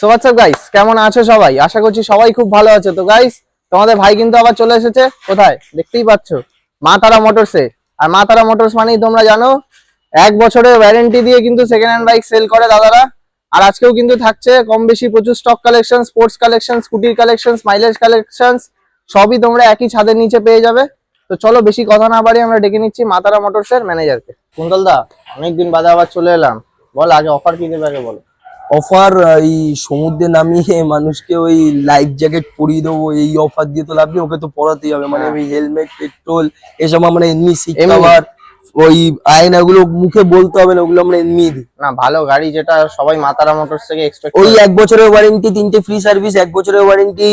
So what's up guys, কেমন আছো সবাই? আশা করছি সবাই খুব ভালো আছো। তো গাইস, তোমাদের ভাই কিন্তু আবার চলে এসেছে কোথায় দেখতেই পাচ্ছ, মা তারা মোটরসে। আর মা তারা মোটরস মানেই তোমরা জানো 1 বছরের ওয়ারেন্টি দিয়ে কিন্তু সেকেন্ড হ্যান্ড বাইক সেল করে দাদারা। আর আজকেও কিন্তু থাকছে কম বেশি প্রচুর স্টক কালেকশন, স্পোর্টস কালেকশন, স্কুটির কালেকশন, মাইলেজ কালেকশন, সবই তোমরা একই ছাদের নিচে পেয়ে যাবে। তো চলো বেশি কথা না বাড়িয়ে আমরা ডেকে নিচ্ছি মা তারা মোটরসের ম্যানেজারকে। কুন্তল দা, অনেকদিন বাদে আবার চলে এলাম, বল আগে অফার কি দেবে আগে বলো। অফার এই সমুদ্রে নামিয়ে মানুষকে ওই লাইফ জ্যাকেট পরিয়ে দেবো, এই অফার দিয়ে তো লাভ নেই, ওকে তো পরাতেই হবে। মানে ওই হেলমেট, পেট্রোল এসব আমরা এমনি সিট কভার, ওই আয়নাগুলো মুখে বলতে হবে না, ওগুলো আমরা এমনি দিই। না, ভালো গাড়ি যেটা সবাই মা তারা মোটরস থেকে এক্সপেক্ট ওই 1 বছরের ওয়ারেন্টি, 3টে ফ্রি সার্ভিস, 1 বছরের warranty,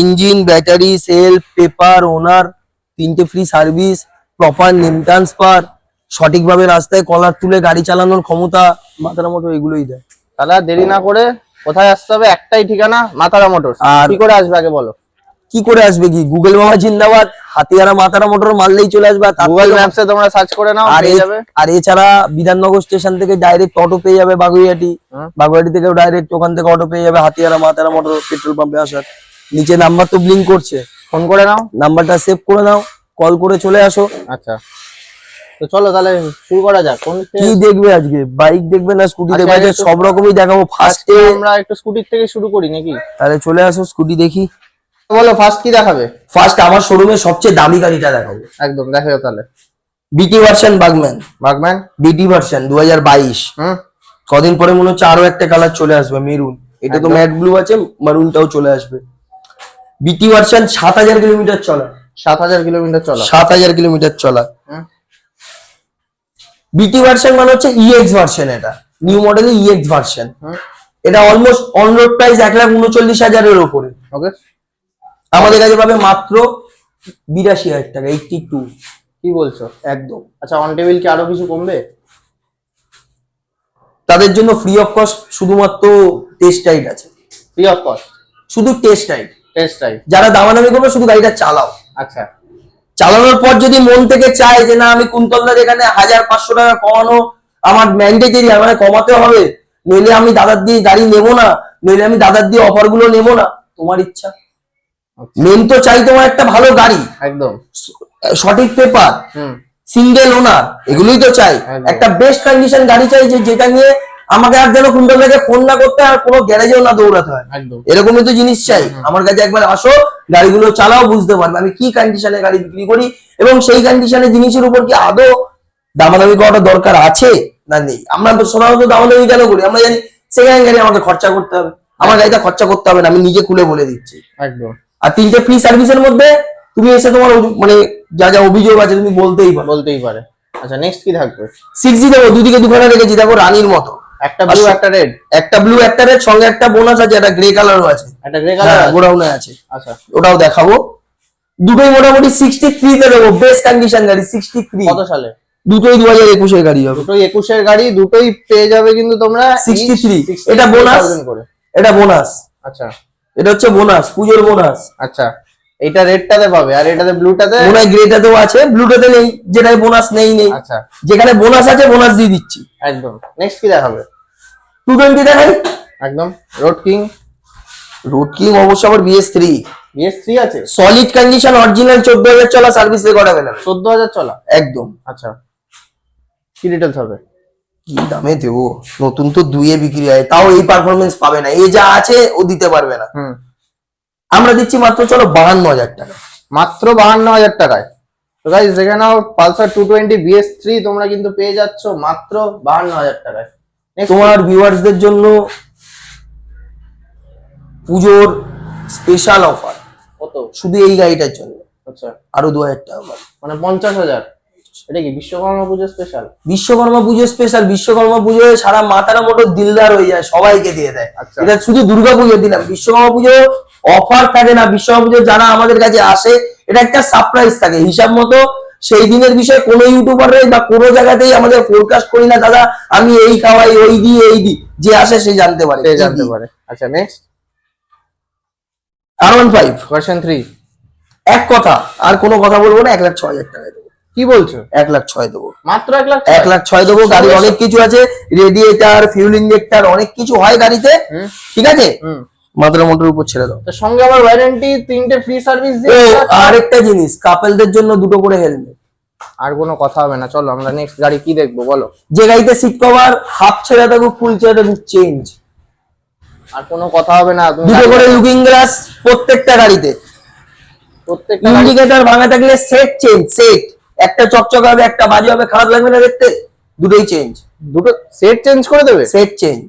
engine, battery, self, paper, owner, 3টে free service, proper name transfer, সঠিকভাবে রাস্তায় কলার তুলে গাড়ি চালানোর ক্ষমতা, মাথার মতো এগুলোই দেয়। তাহলে আর দেরি না করে কোথায় আসতে হবে? একটাই ঠিকানা, মা তারা মোটরস। আর কি করে আসবে আগে বলো। কি করে আসবে, কি গুগল মামা জিন্দাবাদ, হাতিয়ারা মাতারা মোটর মারলেই চলে আসবে। গুগল ম্যাপসে তোমরা সার্চ করে নাও, পেয়ে যাবে। আর এছাড়া বিধাননগর স্টেশন থেকে ডাইরেক্ট অটো পেয়ে যাবে বাগুইহাটি, বাগুইহাটি থেকেও ডাইরেক্ট ওখান থেকে অটো পেয়ে যাবে হাতিয়ারা মাতারা মোটর পেট্রোল পাম্পে আসার। নিচে নাম্বার তো ব্লিঙ্ক করছে, ফোন করে নাও, নাম্বারটা সেভ করে নাও, কল করে চলে আসো। আচ্ছা, তো চলো তাহলে শুরু করা যাক। কোন কি দেখবে আজকে, বাইক দেখবে না স্কুটি দেখবে? আজকে সব রকমই দেখাবো। ফার্স্টে আমরা একটু স্কুটির থেকে শুরু করি নাকি? তাহলে চলে আসো, স্কুটি দেখি। বলো ফার্স্ট কি দেখাবে? ফার্স্ট আমার শোরুমে সবচেয়ে দামি গাড়িটা দেখাবো। একদম দেখাও তাহলে। বিটি ভার্সন বাগম্যান, বাগম্যান বিটি ভার্সন 2022। কদিন পরে মনে হচ্ছে আরো একটা কালার চলে আসবে, মেরুন। এটা তো ম্যাট ব্লু আছে, মারুনটাও চলে আসবে। বিটি ভার্সন 7000 কিলোমিটার চলা। 7000 কিলোমিটার চলা? 7000 কিলোমিটার চলা। বিটি ভার্সন মানে হচ্ছে ইএক্স ভার্সন, এটা নিউ মডেলের ইএক্স ভার্সন। এটা অলমোস্ট অন রোড প্রাইস 1,39,000-এর উপরে। ওকে, আমাদের কাছে পাবে মাত্র 82,000 টাকা, 82। কি বলছো? একদম। আচ্ছা, অন টেবিল কি আরো কিছু কমবে? তাদের জন্য ফ্রি অফ কস্ট শুধুমাত্র টেস্ট রাইড আছে। Free of cost? শুধু টেস্ট রাইড। Test ride? যারা দামাদামি করবে শুধু গাড়িটা চালাও। আচ্ছা, চালানোর পর যদি মন থেকে চায় যে না আমি কুন্তলদার এখানে 1500 টাকা কমানো আমার ম্যান্ডেটরি, মানে কমাতে হবে, নইলে আমি দাদার দিয়ে গাড়ি নেবো না, নইলে আমি দাদার দিয়ে অফার গুলো নেবো না, তোমার ইচ্ছা। মেন তো চাই তোমার একটা ভালো গাড়ি, একদম সঠিক পেপার, সিঙ্গেল ওনার, এগুলোই তো চাই। একটা বেস্ট কন্ডিশন গাড়ি চাই, যে যেটা নিয়ে আমাকে আর যেন কুন্তলদাকে ফোন না করতে আর কোনো গ্যারেজেও না দৌড়াতে হয়। এরকমই তো জিনিস চাই। আমার কাছে একবার আসো, গাড়িগুলো চালাও, বুঝতে পারবে আমি কি কন্ডিশনে গাড়ি বিক্রি করি, এবং সেই কন্ডিশনে জিনিসের উপর কি আদৌ দামাদামি করাটা দরকার আছে না নেই। আমরা সাধারণত দামাদামি কেন করি? আমরা জানি সেকেন্ড গাড়ি আমাকে খরচা করতে হবে, আমার গাড়িটা খরচা করতে হবে না, আমি নিজে খুলে বলে দিচ্ছি। একদম। আর 3টে ফ্রি সার্ভিসের মধ্যে তুমি এসে তোমার মানে যা যা অভিযোগ আছে তুমি বলতেই পারে। আচ্ছা, নেক্সট কি থাকবে? 6G দেবো, দুদিকে দুখানা রেখেছি, দেখো রানীর মতো। একটা ব্লু একটা রেড। একটা ব্লু একটা রেড, সঙ্গে একটা বোনাস আছে, একটা গ্রে কালারও আছে। একটা গ্রে কালার গোডাউনে আছে। আচ্ছা, ওটাও দেখাবো। দুটোই মোটামুটি 63 তে দেবো, বেস্ট কন্ডিশন গাড়ি। 63 কত সালে? দুটোই 2021 এর গাড়ি হবে। দুটোই 21 এর গাড়ি, দুটোই পেয়ে যাবে কিন্তু তোমরা 63। এটা বোনাস, এটা বোনাস। আচ্ছা, এটা হচ্ছে বোনাস, পুজোর বোনাস। আচ্ছা, এটা রেডটাতে পাবে, আর এটাতে ব্লুটাতে মনে হয় গ্রেটাতেও আছে, ব্লুটাতে নেই, যেটাই বোনাস নেই। আচ্ছা, যেখানে বোনাস আছে বোনাস দিয়ে দিচ্ছি। একদম। নেক্সট কি দেখাবে? 220 দেখাই। একদম। রোড কিং অবশ্য আবার BS3 আছে, সলিড কন্ডিশন, অরিজিনাল 14,000 চলা, সার্ভিস রেকর্ড अवेलेबल। 14,000 চলা একদম। আচ্ছা, কি ডিটেইলস হবে? কি দামে দেবো? নতুন তো 2 বিক্রি হয়, তাও এই পারফরমেন্স পাবে না, এই যা আছে ও দিতে পারবে না। আমরা দিচ্ছি মাত্র চলো 52,000 টাকা। মাত্র 52,000 টাকায়। তো গাইস দেখে নাও, পালসার 220 BS3 তোমরা কিন্তু পেয়ে যাচ্ছ মাত্র 52,000 টাকায়। তোমার ভিউয়ার্সদের জন্য পুজোর স্পেশাল অফার। কত? শুধু এই গাড়িটার জন্য। আচ্ছা, আরো 2,000 টাকা মানে 50,000। এটা কি বিশ্বকর্মা পুজো স্পেশাল? বিশ্বকর্মা পুজো স্পেশাল। বিশ্বকর্মা পুজোয় সারা মাতারা মোটর দিলদার হয়ে যায়, সবাইকে দিয়ে দেয়। এটা শুধু দুর্গা পুজো দিলাম, বিশ্বকর্মা পুজো অফার থাকে না। বিশ্বকর্মা পুজো যারা আমাদের কাছে আসে, এটা একটা সারপ্রাইজ থাকে। হিসাব মতো সেই দিনের বিষয়ে কোনো ইউটিউবাররাই বা কোনো জায়গাতেই আমাদের ফোরকাস্ট করি না, দাদা আমি এই খাওয়াই, ওই দিই, এই দিই, যে আসে সে জানতে পারে। আচ্ছা, নেক্সট R15 ভার্সন 3। এক কথা, আর কোনো কথা বলবো না, 1,06,000 টাকা দেবো। কি বলছো? 1,06,000 দেবো, মাত্র 1,06,000? 1,06,000 দেবো। গাড়ির অনেক কিছু আছে, রেডিয়েটার, ফিউল ইনজেক্টর, অনেক কিছু হয় গাড়িতে, ঠিক আছে? মাত্র মোটরের উপর ছেড়ে দাও। তো সঙ্গে আবার ওয়ারেন্টি, 3টে ফ্রি সার্ভিস ও দিয়ে। আরেকটা জিনিস, কাপলদের জন্য 2টো করে হেলমেট। আর কোনো কথা হবে না, চলো আমরা নেক্সট গাড়ি কি দেখবো বলো। যে গাড়িতে সিট কভার হাফ ছেড়ে থাকুক, ফুল ছেড়ে থাকুক, চেঞ্জ। আর কোনো কথা হবে না, তুমি 2টো করে লুকিং গ্লাস প্রত্যেকটা গাড়িতে। প্রত্যেকটা ইন্ডিকেটর ভাঙা থাকলে সেট চেঞ্জ, সেট। একটা চকচক হবে, একটা বাজে হবে, খারাপ লাগবে না দেখতে? দুটোই চেঞ্জ। দুটো সেট চেঞ্জ করে দেবে? Set change.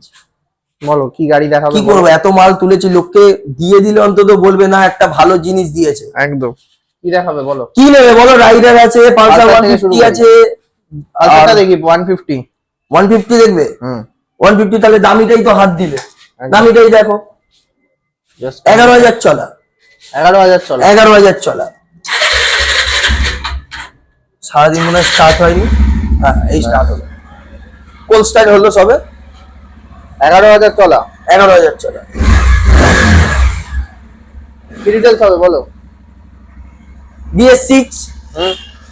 বলো কি গাড়ি দেখাবে? কি করবো, এত মাল তুলেছি, লোককে দিয়ে দিলে অন্তত বলবে না একটা ভালো জিনিস দিয়েছে। একদম। কি দেখাবে বলো? কি নেবে বলো? রাইডার আছে, পালসার 150 আছে। আচ্ছা দেখি 150। 150 দেখবে? 150 তাহলে দামিটাই তো হাত দিলে। দামিটাই দেখো, 11,000 চলা। 11,000 চলো। 11,000 চলা। সারাদিন মনে হয় স্টার্ট হয়নি। হ্যাঁ, এই স্টার্ট হলো, কোল স্টার্ট হলো সবে। 11,000 চলা। 11,000 চলা। কি ডিটেইলস হবে বলো? BS6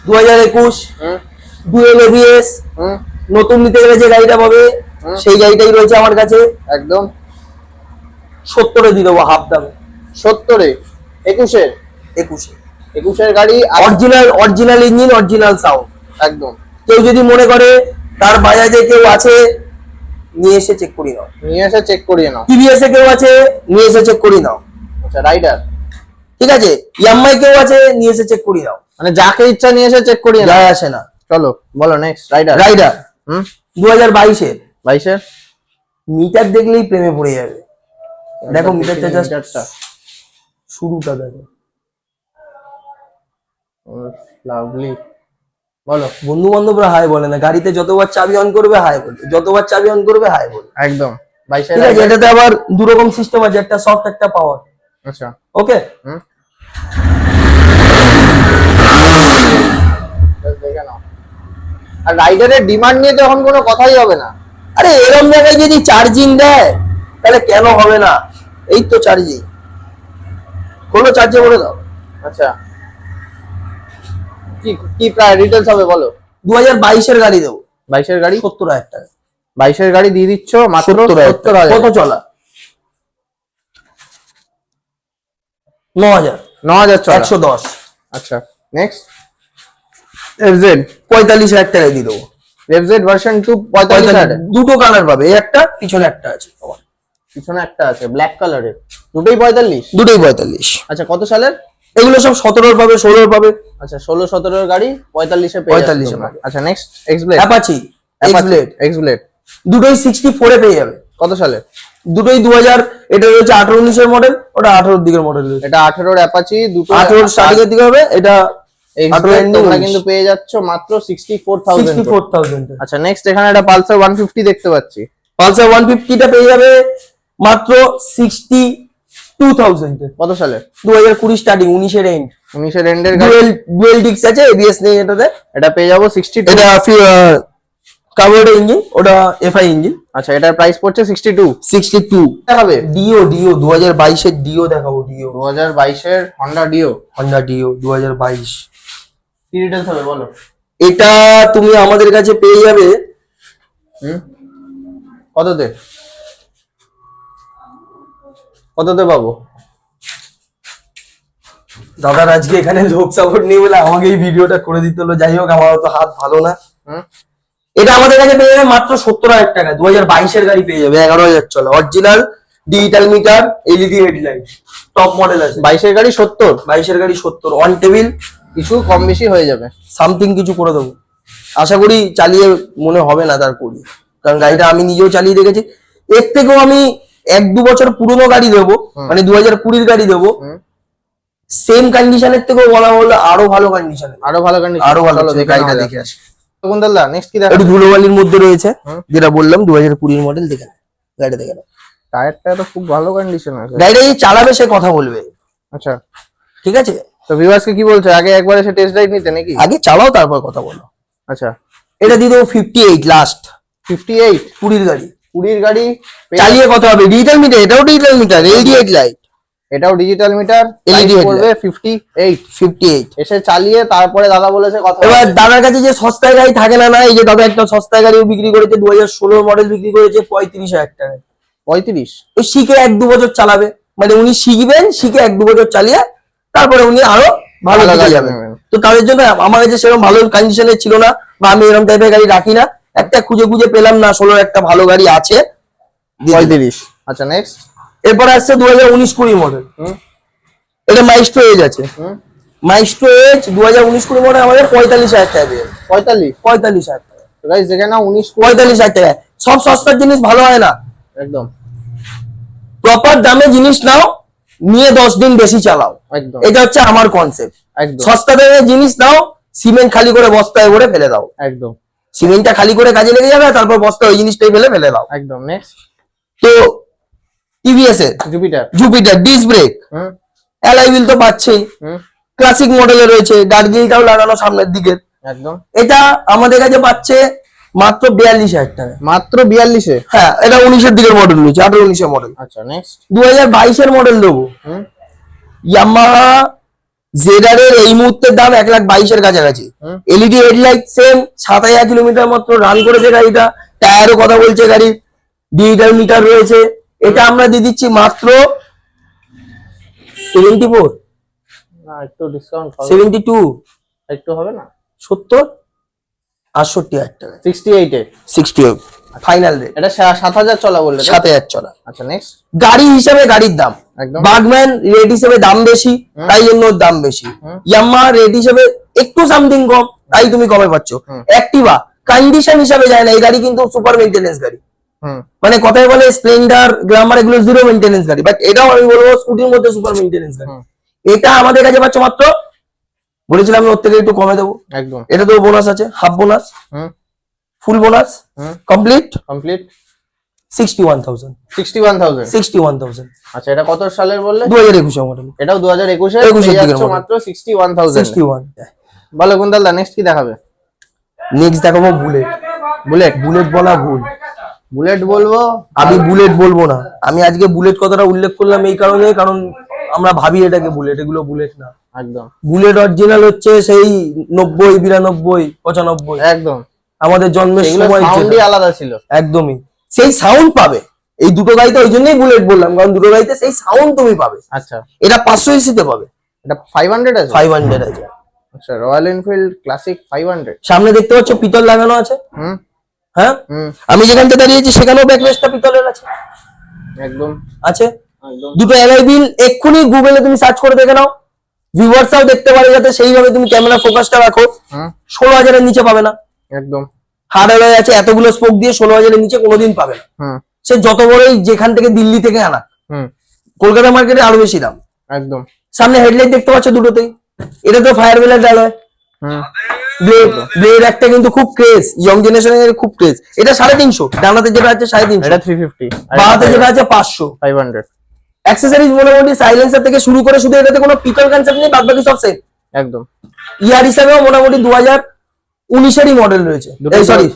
2021, dual ABS। নতুন নিতে গেলে যে গাড়িটা পাবে সেই গাড়িটাই রয়েছে আমার কাছে। একদম 70-এ দিয়ে দেবো, হাফ দামে। 70-এ? 21-এর? 21-এর গাড়ি, অরিজিনাল ইঞ্জিন, অরিজিনাল সাউন্ড। একদম। কেউ যদি মনে করে তার বাজাজে কেউ আছে, নিয়ে এসে চেক করিয়ে নাও। নিয়ে এসে চেক করিয়ে নাও। TVS এ কেউ আছে, নিয়ে এসে চেক করিয়ে নাও। আচ্ছা রাইডার, ঠিক আছে? ইয়ামাই কেউ আছে, নিয়ে এসে চেক করিয়ে নাও। মানে যাকে ইচ্ছা নিয়ে এসে চেক করিয়ে নাও, যায় আসে না। চলো বলো নেক্সট। রাইডার 2022-এর। 22-এর মিটার দেখলেই প্রেমে পড়ে যাবে। দেখো মিটারটা, জাস্ট মিটারটা শুরুটা দেখো। লাভলি। বলো। বন্ধু বান্ধবরা হাই বলে না, গাড়িতে যতবার চাবি অন করবে হাই বলবে, যতবার চাবি অন করবে হাই বলবে। একদম 22-এর। ঠিক আছে? এটাতে আবার দুরকম সিস্টেম আছে, একটা সফট, একটা পাওয়ার। আচ্ছা ওকে। দেখে নাও। আর রাইডারের ডিমান্ড নিয়ে তো এখন কোনো কথাই হবে না। আরে এরকম জায়গায় যদি চার্জিং দেয় তাহলে কেন হবে না? এই তো চার্জিং, কোনো চার্জে করে দাও। আচ্ছা কি কি প্রায় ডিটেইলস হবে বলো? 2022-এর গাড়ি দেবো। 22-এর গাড়ি 70,000 টাকা। 22-এর গাড়ি দিয়ে দিচ্ছ মাত্র 70,000। কত চলা? 9,000। 9,000 চলা। 110। আচ্ছা নেক্সট। FZ 45,000 টাকায় দিয়ে দেবো। FZ version 2 45,000। দুটো কালার পাবে, এই একটা, পিছনে একটা আছে। পিছনে একটা আছে ব্ল্যাক কালারের, দুটোই 45? দুটোই 45। আচ্ছা কত সালের? এগুলো সব 17 পাবে, 16 পাবে। আচ্ছা 16-17 গাড়ি 45-এ পেয়ে 45-এ যাচ্ছ। পাবে। আচ্ছা next X-Blade। Apache X-Blade। X-Blade দুটোই 64-এ পেয়ে যাবে। কত সালের? দুটোই 2000। এটা রয়েছে 18-19-এর মডেল, ওটা 18-এর দিকের মডেল রয়েছে। এটা 18-এর অ্যাপাচি, দুটো 18 স্টার্টিং এর দিকে হবে, এটা 18 এন্ডিং। তোমরা কিন্তু পেয়ে যাচ্ছ মাত্র 64,000। 64,000। আচ্ছা নেক্সট এখানে একটা পালসার 150 দেখতে পাচ্ছি। পালসার 150টা পেয়ে যাবে মাত্র 62,000 এ। কত সালের? 2020 স্টার্টিং, 19-এর এন্ড। 19-এর এন্ডের গাড়ি, ডুয়েল ডিস্ক আছে, ABS নেই এটাতে। এটা পেয়ে যাবো 62। এটা কার্বোরেটর ইঞ্জিন, ওটা FI ইঞ্জিন। আচ্ছা এটার প্রাইস পড়ছে 62 দেখাবে। ডিও 2022-এর ডিও দেখাবো। ডিও 2022-এর Honda Dio। Honda Dio 2022। কি ডিটেইলস হবে বলো? এটা তুমি আমাদের কাছে পেয়ে যাবে কততে? কততে পাবো? দাদার আজকে এখানে লোক সাপোর্ট নেই বলে আমাকে এই ভিডিওটা করে দিতে হলো। যাই হোক, আমার তো হাত ভালো না। এটা আমাদের কাছে পেয়ে যাবে মাত্র 70,000 টাকা। 2022-এর গাড়ি পেয়ে যাবে, 11,000 চলা, original digital meter, LED headlight, top model আছে। 22-এর গাড়ি 70? 22-এর গাড়ি 70, অন টেবিল। কিছু কম বেশি হয়ে যাবে, সামথিং কিছু করে দেবো। আশা করি চালিয়ে মনে হবে না তার করি, কারণ গাড়িটা আমি নিজেও চালিয়ে দেখেছি। এর থেকেও আমি 1-2 বছর পুরনো গাড়ি দেবো, মানে 2020-এর গাড়ি দেবো, সেম কন্ডিশনের থেকেও বলা হলো আরো ভালো কন্ডিশনে, আরো ভালো কন্ডিশন, আরো ভালো। চলো গাড়িটা দেখে আসি। তখন দাদা নেক্সট কি দেখা? একটু ধুলোবালির মধ্যে রয়েছে, যেটা বললাম 2020 মডেল। দেখে গাড়িটা দেখে নাও। টায়ারটা তো খুব ভালো কন্ডিশন আছে। গাড়িটা এই চালাবে সে কথা বলবে। আচ্ছা ঠিক আছে, তো ভিউয়ার্সকে কি বলছো, আগে একবার এসে টেস্ট ড্রাইভ নিতে নাকি? আগে চালাও তারপর কথা বলো। আচ্ছা এটা দিয়ে দেবো 58 লাস্ট। 58? 20-এর গাড়ি, 20-এর গাড়ি চালিয়ে কথা হবে। ডিজিটাল মিটার, এটাও ডিজিটাল মিটার, LED হেডলাইট। এটাও ডিজিটাল মিটার, LED পড়বে 58 এসে চালিয়ে তারপরে দাদা বলেছে কথা। এবার দাদার কাছে যে সস্তায় গাড়ি থাকে না, না এই যে দাদা একটা সস্তায় গাড়িও বিক্রি করেছে, 2016 মডেল বিক্রি করেছে 35,000 টাকায়। 35? ওই শিখে 1-2 বছর চালাবে, মানে উনি শিখবেন, শিখে 1-2 বছর চালিয়ে তারপরে উনি আরো ভালো গাড়ি যাবেন। তো তাদের জন্য আমার কাছে সেরকম ভালো কন্ডিশনে ছিল না, বা আমি এরকম টাইপের গাড়ি রাখি না, একটা খুঁজে খুঁজে পেলাম না, 16 একটা ভালো গাড়ি আছে 35। আচ্ছা নেক্সট। এরপর আসছে 2019-20 মডেল, এটা মাইস্ট্রো এজ আছে। মাইস্ট্রো এজ 2019-20 মডেল আমাদের 45,000 টাকা দিয়ে। 45,000 টাকা গাইস দেখে না, 45,000 টাকা। সব সস্তার জিনিস ভালো হয় না, একদম প্রপার দামে জিনিস নাও, নিয়ে 10 দিন বেশি চালাও, একদম এটা হচ্ছে আমার কনসেপ্ট। একদম সস্তা দামে জিনিস নাও, সিমেন্ট খালি করে বস্তায় ভরে ফেলে দাও, একদম সিমেন্টটা খালি করে কাজে লেগে যাবে, তারপর বস্তা ওই জিনিসটাই ফেলে দাও। একদম নেক্সট। তো টিভিএস এর Jupiter disc brake, alloy wheel তো পাচ্ছেই, ক্লাসিক মডেলে রয়েছে, গার্ডগিলটাও লাগানো সামনের দিকে, একদম। এটা আমাদের কাছে পাচ্ছে মাত্র 42,000 টাকা। মাত্র 42-এ? হ্যাঁ, এটা 19-এর দিকের মডেল রয়েছে, 18-19-এর মডেল। আচ্ছা নেক্সট। 2022-এর মডেল দেবো, ইয়ামাহা জেডার এর এই মুহূর্তের দাম 1,22,000-এর কাছাকাছি। এলইডি হেডলাইট সেম, 7,000 কিলোমিটার মাত্র রান করেছে গাড়িটা, টায়ারও কথা বলছে গাড়ি, ডিজিটাল মিটার রয়েছে। এটা আমরা দিয়ে দিচ্ছি মাত্র 74, না একটু ডিসকাউন্ট 72, একটু হবে না? 70, 68,000 টাকা। 68-এ? 68 ফাইনাল রেট। এটা 7,000 চলা বললে? 7,000 চলা। আচ্ছা নেক্সট। গাড়ি হিসাবে গাড়ির দাম, একদম। বাগম্যান রেট হিসেবে দাম বেশি, তাই জন্য ওর দাম বেশি। ইয়ামাহা রেট হিসেবে একটু সামথিং কম, তাই তুমি কমে পাচ্ছ। অ্যাক্টিভা কন্ডিশন হিসাবে যায় না, এই গাড়ি কিন্তু সুপার মেইনটেনেন্স গাড়ি, মানে কথায় বলে স্প্লেন্ডার গ্ল্যামার এগুলো জিরো মেইনটেনেন্স গাড়ি, বাট এটাও আমি বলবো স্কুটির মধ্যে সুপার মেইনটেনেন্স গাড়ি। এটা আমাদের কাছে পাচ্ছ মাত্র, বলেছিলাম আমি ওর থেকে একটু কমে দেবো, একদম। এটা তো বোনাস আছে, হাফ বোনাস, ফুল বোনাস, কমপ্লিট 61,000। 61,000? আচ্ছা এটা কত সালের বললে? 2021 মডেল। এটাও 2021-এর, 21-এর দিকের মডেল। মাত্র 61,000। 61। বলো কুন্তলদা নেক্সট কি দেখাবে? নেক্সট দেখাবো বুলেট। বুলেট বলা ভুল, বুলেট বলবো আমি বুলেট বলবো না। আমি আজকে বুলেট কথাটা উল্লেখ করলাম এই কারণে, কারণ আমরা ভাবি এটাকে বুলেট, এগুলো বুলেট না। একদম। বুলেট অরিজিনাল হচ্ছে সেই 90, 92, 95, একদম আমাদের জন্মের সময় সাউন্ডই আলাদা ছিল। একদমই সেই সাউন্ড পাবে এই দুটো গাড়িতে, ওই জন্যই বুলেট বললাম, কারণ দুটো গাড়িতে সেই সাউন্ড তুমি পাবে। আচ্ছা এটা 500 সিসিতে পাবে, এটা 500 আছে? 500 আছে। আচ্ছা রয়্যাল এনফিল্ড ক্লাসিক 500। সামনে দেখতে পাচ্ছ পিতল লাগানো আছে, হ্যাঁ আমি যেখানটা দাঁড়িয়েছি সেখানেও ব্যাকরেস্টটা পিতলের আছে, একদম আছে। একদম। দুটো অ্যালয় হুইল এক্ষুনি গুগলে তুমি সার্চ করে দেখে নাও, ভিউয়ার্সরাও দেখতে পারে, যাতে সেইভাবে তুমি ক্যামেরা ফোকাসটা রাখো। 16,000-এর নিচে পাবে না, একদম। হার্ড অ্যালয় আছে, এতগুলো স্পোক দিয়ে 16,000-এর নিচে কোনোদিন পাবে না। সে যত বড়ই যেখান থেকে দিল্লি থেকে আনা, কলকাতা মার্কেটে আরো বেশি দাম। একদম। সামনে হেডলাইট দেখতে পাচ্ছ দুটোতেই, এটা তো ফায়ার ব্লেড অ্যালয়। ব্লেড একটা কিন্তু খুব ক্রেজ, ইয়ং জেনারেশনের খুব ক্রেজ। এটা 350, ডানাতে যেটা আছে 350, এটা 350, বাঁতে যেটা আছে 500। 500। অ্যাক্সেসরিজ মোটামুটি সাইলেন্সার থেকে শুরু করে, শুধু এটাতে কোনো পিকল কনসেপ্ট নেই, বাদ বাকি সব সেম। একদম। ইয়ার হিসাবেও মোটামুটি 2019-এরই মডেল রয়েছে, এই সরি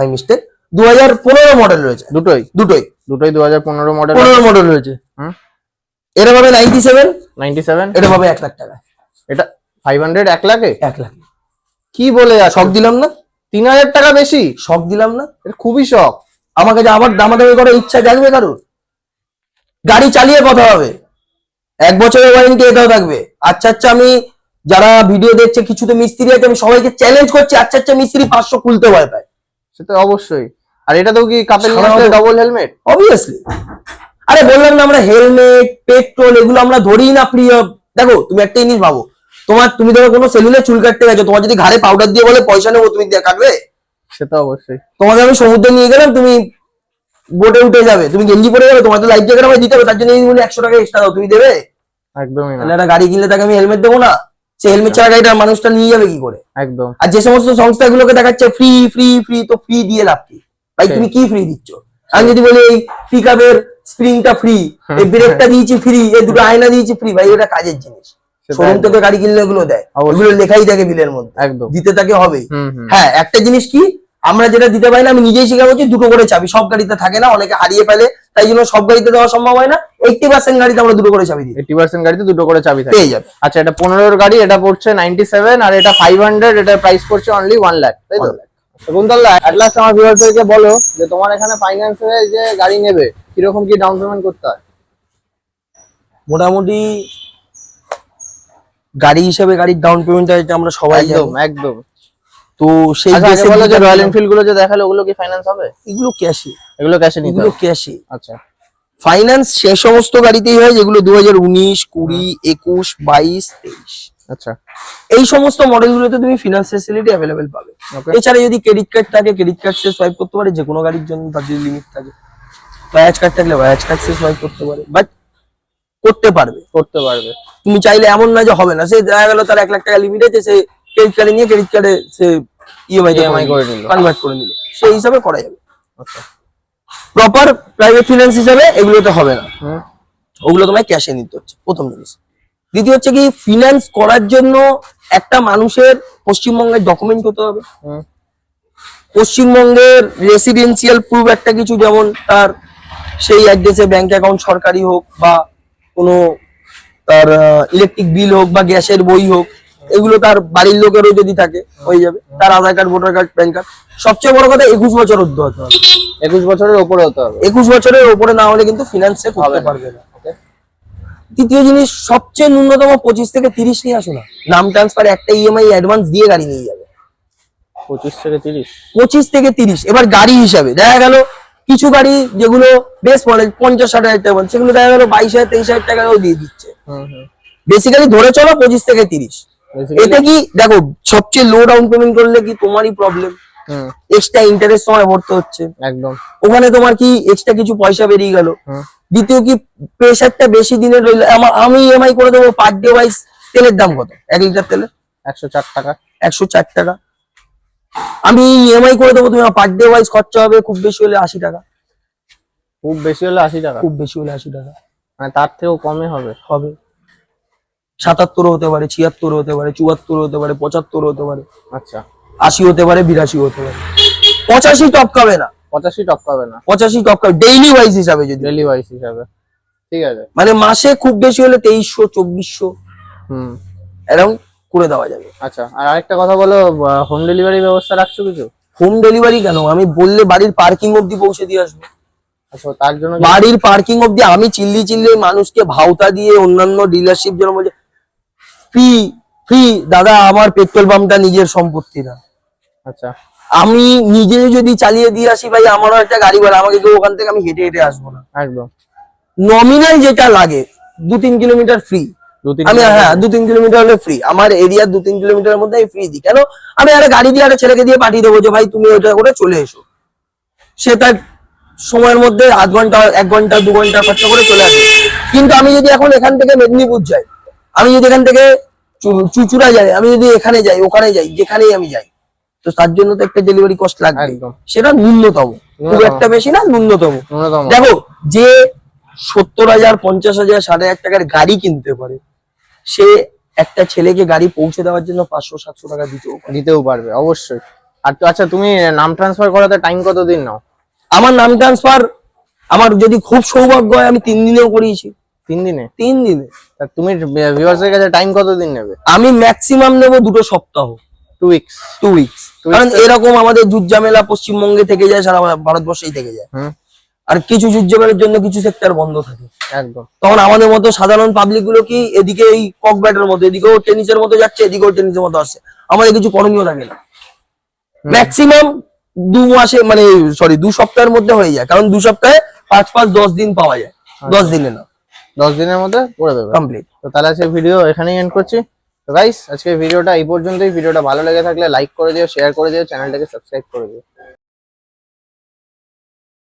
আই মিস্টেক, 2015 মডেল রয়েছে। দুটোই 2015 মডেল। 15 মডেল রয়েছে। এটা পাবে 97, এটা পাবে 1 লাখ টাকা। এটা 500 1 লাখে? 1 লাখ। কি বলে শখ দিলাম না? 3,000 টাকা বেশি শখ দিলাম না? এটা খুবই শখ। আমাকে যে আবার দামাদামি করার ইচ্ছা জাগবে কারোর? গাড়ি চালিয়ে কথা হবে, 1 বছরের ওয়ারেন্টি এটাও থাকবে। আচ্ছা আমি যারা ভিডিও দেখছে কিছু তো মিস্ত্রি আছে, আমি সবাইকে চ্যালেঞ্জ করছি, আচ্ছা মিস্ত্রি 500 খুলতে ভয় পায়। সেটা অবশ্যই। আর এটা তো কি কাপেল ডবল হেলমেট? অবভিয়াসলি। আরে বললাম না, আমরা হেলমেট পেট্রোল এগুলো আমরা ধরিই না ফ্রি অফ। দেখো তুমি একটা জিনিস ভাবো, তুমি ধরো কোনো সেলুনে চুল কাটতে গেছো, তোমার যদি ঘাড়ে পাউডার দিয়ে বলে পয়সা নেবো, তুমি কাটবে? সেটা অবশ্যই। তোমাকে আমি সমুদ্রে নিয়ে গেলাম, তুমি বোটে উঠে যাবে, তুমি গেঞ্জি পরে গেলে, তোমার তো লাইফ জ্যাকেট আমায় দিতে হবে, তার জন্য 100 টাকা এক্সট্রা দাও, তুমি দেবে? একদমই না। একটা গাড়ি কিনলে তাকে আমি হেলমেট দেবো না? সে হেলমেট ছাড়া গাড়িটা মানুষটা নিয়ে যাবে কি করে? একদম। আর যে সমস্ত সংস্থাগুলোকে দেখাচ্ছে ফ্রি ফ্রি ফ্রি, তো ফ্রি দিয়ে লাভ কি ভাই? তুমি কি ফ্রি দিচ্ছ? আমি যদি বলি এই পিকআপের স্প্রিংটা ফ্রি, এই ব্রেকটা দিয়েছি ফ্রি, এই দুটো আয়না দিয়েছি ফ্রি, ভাই ওটা কাজের জিনিস। শোরুম থেকে গাড়ি কিনলে এগুলো দেয়, ওগুলো লেখাই থাকে বিলের মধ্যে, একদম দিতে থাকে হবেই। হ্যাঁ, একটা জিনিস কি আমরা যেটা দিতে পারি না, আমি নিজেই শিখা বলছি, দুটো করে চাবি সব গাড়িতে থাকে না, অনেকে হারিয়ে ফেলে, তাই জন্য সব গাড়িতে দেওয়া সম্ভব হয় না। 80% গাড়িতে আমরা দুটো করে চাবি দিই। 80% গাড়িতে দুটো করে চাবি থাকে, পেয়ে যাবে। আচ্ছা এটা 15 গাড়ি, এটা পড়ছে 97 আর এটা 500, এটার প্রাইস পড়ছে অনলি 1 লাখ, তাই তো? কুন্তল দা, এট লাস্ট আমার ভিউয়ারদেরকে বলো যে তোমার এখানে ফাইন্যান্সে যে গাড়ি নেবে কিরকম কি ডাউন পেমেন্ট করতে হয়? মোটামুটি গাড়ি হিসেবে গাড়ির ডাউন পেমেন্টটা এটা আমরা সবাই একদম জানি। একদম। তো সেই আচ্ছা আগে বেসে বলো যে রয়্যাল এনফিল্ড গুলো যে দেখালো ওগুলো কি ফাইন্যান্স হবে? এগুলো ক্যাশে, এগুলো ক্যাশে নিতে এগুলো হবে? ক্যাশে। আচ্ছা ফাইন্যান্স সে সমস্ত গাড়িতেই হয় যেগুলো 2019, 20, 21, 22, 23 আচ্ছা এই সমস্ত মডেলগুলোতে তুমি ফিনান্স ফ্যাসিলিটি অ্যাভেলেবেল পাবে। ওকে। এছাড়া যদি ক্রেডিট কার্ড থাকে, ক্রেডিট কার্ড সে সোয়াইপ করতে পারে যে কোনো গাড়ির জন্য, তার যদি লিমিট থাকে। বাজাজ কার্ড থাকলে বাজাজ কার্ড সে সোয়াইপ করতে পারে, বাট করতে পারবে। করতে পারবে। তুমি চাইলে এমন না যে হবে না, সে দেখা গেল তার 1 লাখ টাকা লিমিট আছে, সে ক্রেডিট কার্ডে নিয়ে ক্রেডিট কার্ডে সে ইএমআই করে নিল, কনভার্ট করে নিল, সেই হিসাবে করা যাবে। আচ্ছা প্রপার প্রাইভেট ফিনান্স হিসাবে এগুলোতে হবে না, হুম ওগুলো তোমায় ক্যাশে নিতে হচ্ছে প্রথম জিনিস। দ্বিতীয় হচ্ছে কি, ফিনান্স করার জন্য একটা মানুষের পশ্চিমবঙ্গের ডকুমেন্ট হতে হবে। হুম পশ্চিমবঙ্গের রেসিডেন্সিয়াল প্রুফ একটা কিছু, যেমন তার সেই অ্যাড্রেসে ব্যাংক অ্যাকাউন্ট সরকারি হোক, বা কোনো তার ইলেকট্রিক বিল হোক, বা গ্যাসের বই হোক, এগুলো তার বাড়ির লোকেরও যদি থাকে হয়ে যাবে। তার Aadhaar card, voter card, PAN card. সবচেয়ে বড় কথা 21 বছর অর্ধ হতে হবে। 21 বছরের উপরে হতে হবে। 21 বছরের উপরে না হলে কিন্তু ফিনান্সে করতে পারবে না। তৃতীয় জিনিস, সবচেয়ে ন্যূনতম 25 থেকে 30 নিয়ে আসো না। নাম ট্রান্সফার একটা ইএমআই অ্যাডভান্স দিয়ে গাড়ি নিয়ে যাবে। 25 থেকে 30। 25 থেকে 30। এবার গাড়ি হিসাবে দেখা গেল কিছু গাড়ি যেগুলো বেশ মডেল 50-60 হাজার টাকা, সেগুলো দেখা গেল 22,000-23,000 টাকাও দিয়ে দিচ্ছে। হুম হুম। বেসিক্যালি ধরে চলো 25 থেকে 30। এতে কি দেখো, সবচেয়ে লো ডাউন পেমেন্ট করলে কি তোমারই প্রবলেম, হুম এক্সট্রা ইন্টারেস্ট সময় ভরতে হচ্ছে, একদম। ওখানে তোমার কি এক্সট্রা কিছু পয়সা বেরিয়ে গেল। হুম দ্বিতীয় কি, প্রেশারটা বেশি দিনের রইল। আমি ইএমআই করে দেবো পার ডে ওয়াইজ। তেলের দাম কত? 1 লিটার তেলে 104 টাকা। 104 টাকা। আমি ইএমআই করে দেবো, তুমি পার ডে ওয়াইজ খরচা হবে খুব বেশি হলে 80 টাকা। খুব বেশি হলে 80 টাকা? খুব বেশি হলে 80 টাকা মানে তার থেকেও কমে হবে? হবে। 77 হতে পারে, 76 হতে পারে, 74 হতে পারে, 75 হতে পারে, আচ্ছা 80 হতে পারে, 82 হতে পারে। 85 টপকাবে না। 85 টপ পাবে না? 85 টপকাবে ডেইলি ওয়াইজ হিসাবে, যদি ডেলি ওয়াইজ হিসাবে। ঠিক আছে। মানে মাসে খুব বেশি হলে 2300, 2400 হুম এরকম করে দেওয়া যাবে। আচ্ছা আর আরেকটা কথা বলো, হোম ডেলিভারি ব্যবস্থা রাখছো কিছু? হোম ডেলিভারি কেন, আমি বললে বাড়ির পার্কিং অবধি পৌঁছে দিয়ে আসবো। আচ্ছা তার জন্য বাড়ির পার্কিং অবধি আমি চিল্লি মানুষকে ভাওতা দিয়ে, অন্যান্য ডিলারশিপ যেন বলছে ফ্রি ফ্রি, দাদা আমার পেট্রোল পাম্পটা নিজের সম্পত্তি না। আচ্ছা আমি নিজে যদি চালিয়ে দিয়ে আসি ভাই, আমারও একটা গাড়ি ভাড়া, আমাকে কেউ ওখান থেকে আমি হেঁটে হেঁটে আসবো না। একদম। নমিনাল যেটা লাগে 2-3 কিলোমিটার ফ্রি, 2-3 আমি হ্যাঁ 2-3 কিলোমিটার হলে ফ্রি। আমার এরিয়ার 2-3 কিলোমিটারের মধ্যে আমি ফ্রি দিই। কেন? আমি একটা গাড়ি দিয়ে একটা ছেলেকে দিয়ে পাঠিয়ে দেবো যে ভাই তুমি ওইটা করে চলে এসো, সে তার সময়ের মধ্যে আধ ঘন্টা, 1 ঘন্টা, 2 ঘন্টা খরচা করে চলে আসে। কিন্তু আমি যদি এখন এখান থেকে মেদিনীপুর যাই, আমি যদি এখান থেকে চুচুড়া যাই, আমি যদি এখানে যাই, ওখানে যাই, যেখানেই আমি যাই, তো তার জন্য তো একটা ডেলিভারি কস্ট লাগবে। একদম। সেটা ন্যূনতম, খুব একটা বেশি না, ন্যূনতম। ন্যূনতম। দেখো, যে 70,000, 50,000, 60,000 টাকার গাড়ি কিনতে পারে, সে একটা ছেলেকে গাড়ি পৌঁছে দেওয়ার জন্য 500-700 টাকা দিতেও পারবে অবশ্যই। আর তো আচ্ছা, তুমি নাম ট্রান্সফার করাতে টাইম কতদিন নাও? আমার নাম ট্রান্সফার, আমার যদি খুব সৌভাগ্য হয়, আমি 3 দিনেও করিয়েছি। 3 দিনে? 3 দিনে। তা তুমি ভিউয়ার্সের কাছে টাইম কতদিন নেবে? আমি ম্যাক্সিমাম নেবো 2 সপ্তাহ, 2 উইকস। 2 উইকস। কারণ এরকম আমাদের ঝামেলা পশ্চিমবঙ্গে থেকে যায়, সারা ভারতবর্ষেই থেকে যায়। হুম আর কিছু ঝামেলার জন্য কিছু সেক্টর বন্ধ থাকে। একদম। তখন আমাদের মতো সাধারণ পাবলিক গুলো কি এদিকে এই কক ব্যাটের মতো, এদিকেও টেনিসের মতো যাচ্ছে, এদিকেও টেনিসের মতো আসছে, আমাদের কিছু করণীয় থাকে না। ম্যাক্সিমাম 2 মাসে, মানে সরি 2 সপ্তাহের মধ্যে হয়ে যায়। কারণ 2 সপ্তাহে 5-10 দিন পাওয়া যায়, 10 দিনে না, 10 দিনের মধ্যে করে দেবে কমপ্লিট। তো তাহলে আজকে ভিডিও এখানেই এন্ড করছি। তো গাইস, আজকে ভিডিওটা এই পর্যন্তই। ভিডিওটা ভালো লেগে থাকলে লাইক করে দিও, শেয়ার করে দিও, চ্যানেলটাকে সাবস্ক্রাইব করে দিও।